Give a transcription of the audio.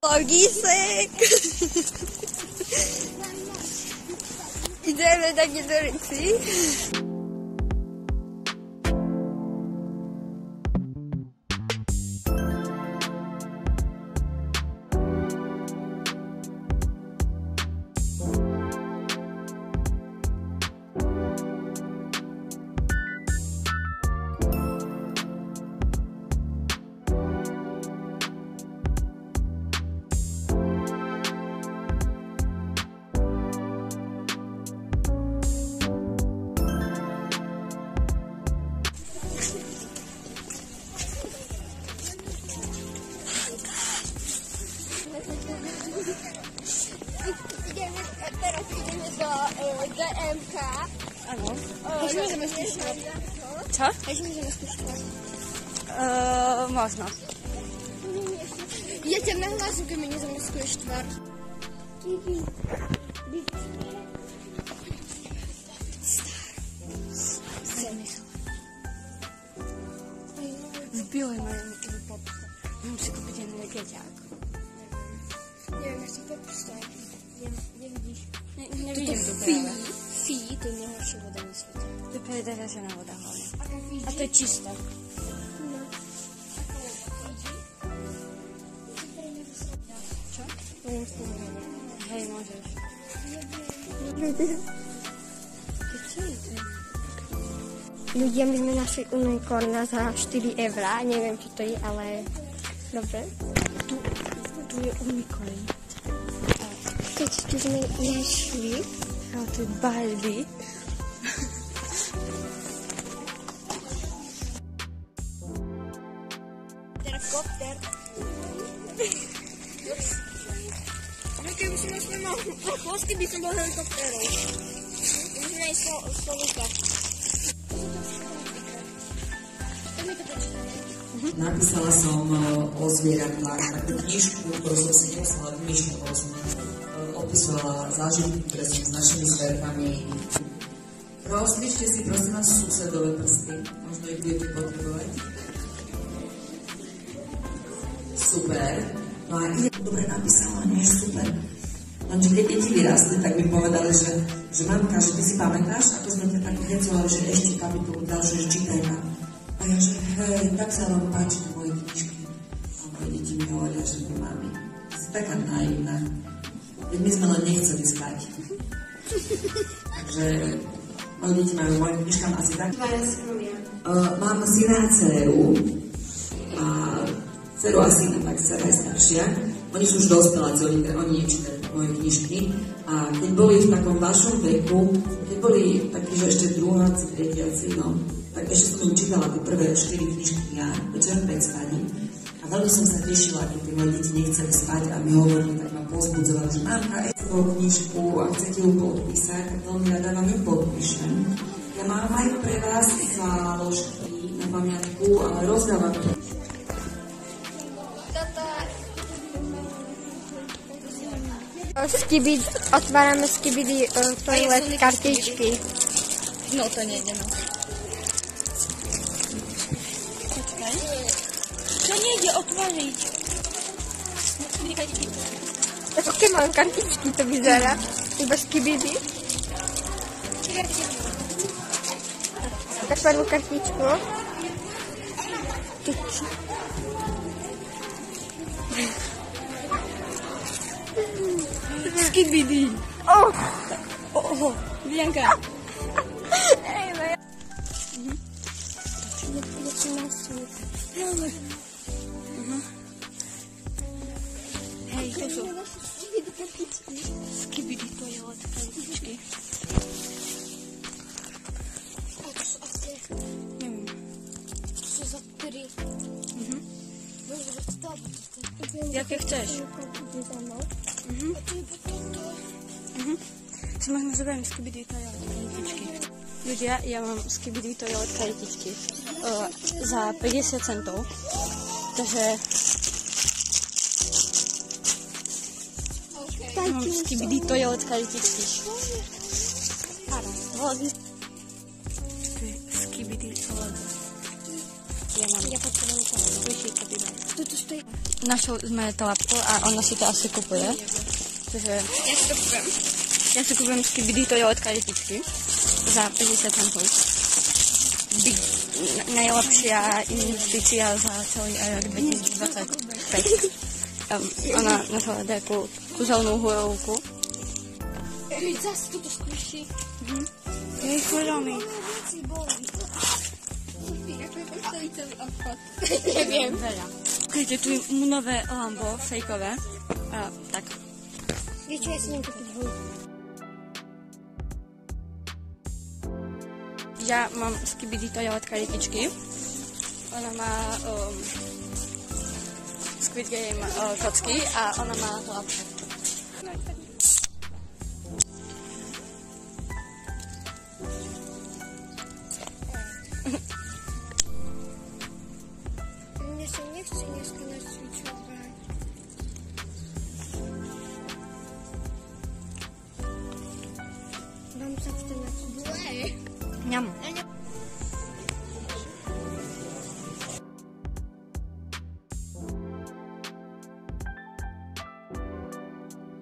Logísek. Ideme tak do reci. Teraz ideme do DMK. Áno. Až môžeme skúšať. Čo? Až môžeme skúšať. Možno. Ja ťa nahlásim, keď mi nezamiskuješ tvár. V bielej majú nejaký popstat. Mám si kúpiť jeden legeťák. Neviem, jak si popstat. Nevidíš. Nevidím to práve. Fí, to je najhoršia voda na svete. To je prederažená voda hlavne. A to je čistá. No. Čo? Neviem s tým neviem. Hej, môžeš. Čo je to? Ľudia, my sme našli unikorna za 4 €. Neviem, čo to je, ale... Dobre. Tu je unikorn. Keď tu sme našli... A tu je Barbie. Helikopter. Keby som našli mal kosky, by som bol helikopterov. Keby sme aj Slovíka. Napísala som o zvieratách takú knižku, ktorú som si nemusela vymýšľať, som opisovala zážitky, ktoré som s našimi zverkami. Rozličte si prosím vás susedové prsty, možno ich budete potrebovať. Super. No a dobre napísala, nie je super. Lenže keď deti vyrastli, tak mi povedali, že mamka, že ty si pamätáš, ako sme ťa tak hecovali, že ešte kapitolu ďalšie, že čítaj ma. A ja, že hej, tak sa vám páči moje knižky. A moje deti mi hovoria, že my mami, si taká naivná. Veď my sme len nechceli spať. Takže moje deti majú moje knižkám asi tak. Mám syna a dceru. A dceru a syna, tak dcera je staršia. Oni sú už dospeláci, oni nečítajú moje knižky. A keď boli v takom vašom veku, keď boli takí, že ešte druháci, tretiaci, no, tak ešte som im čítala tie prvé 4 knižky ja večer pred spaním. A veľmi som sa tešila, keď tie moje deti nechceli spať a mi hovorili, tak ma pozbudzovali, že mamka, tú knižku a chcete ju podpísať, tak veľmi rada vám ju podpíšem. Ja mám aj pre vás záložky na pamiatku, ale rozdávam to. Otvárame skibidi toilet kartičky. No to nejde, no. Počkaj. To nejde otváriť. Aké mám kartičky, to vyzerá. Iba skibidi. Tak prvú kartičku. Skibidi. Oh. Bianka. Hej, to sú skibidi toilet kartičky. Neviem. To sú za 3. Jaké chceš? Si možno zoberiem skibidi toilet kartičky. Ľudia, ja mám skibidi toilet kartičky za 50 centov. Takže mám skibidi toilet kartičky. To je skibidi toilet. Ja mám. Ja potrebujem to. Slyší kapibár. Tu stojí. Našli jsme to lapko a ona si to asi kupuje. Takže Ja si to kúpim. já si kupujem skibidi, to je od karetičky. Za 50 centů. Najlepšia investícia za celý rok 2025. Ona na to dá takú kúzelnú hurúku. Zase toto skúši. Jej chudami. Veci boli. Sofie, ako je postavý celý obchod? Neviem. Veľa. Kľudte, tu je nové Lambo, fejkové. Tak. Vieš čo, ja si neviem kúpiť hru. Ja mám skibidi, to je od karetičky. Ona má Squid Game kocky a ona má hlapku. Mne sa nechce dneska nacvičovať. Vám sa chce nacvičovať. Ňam. A ne-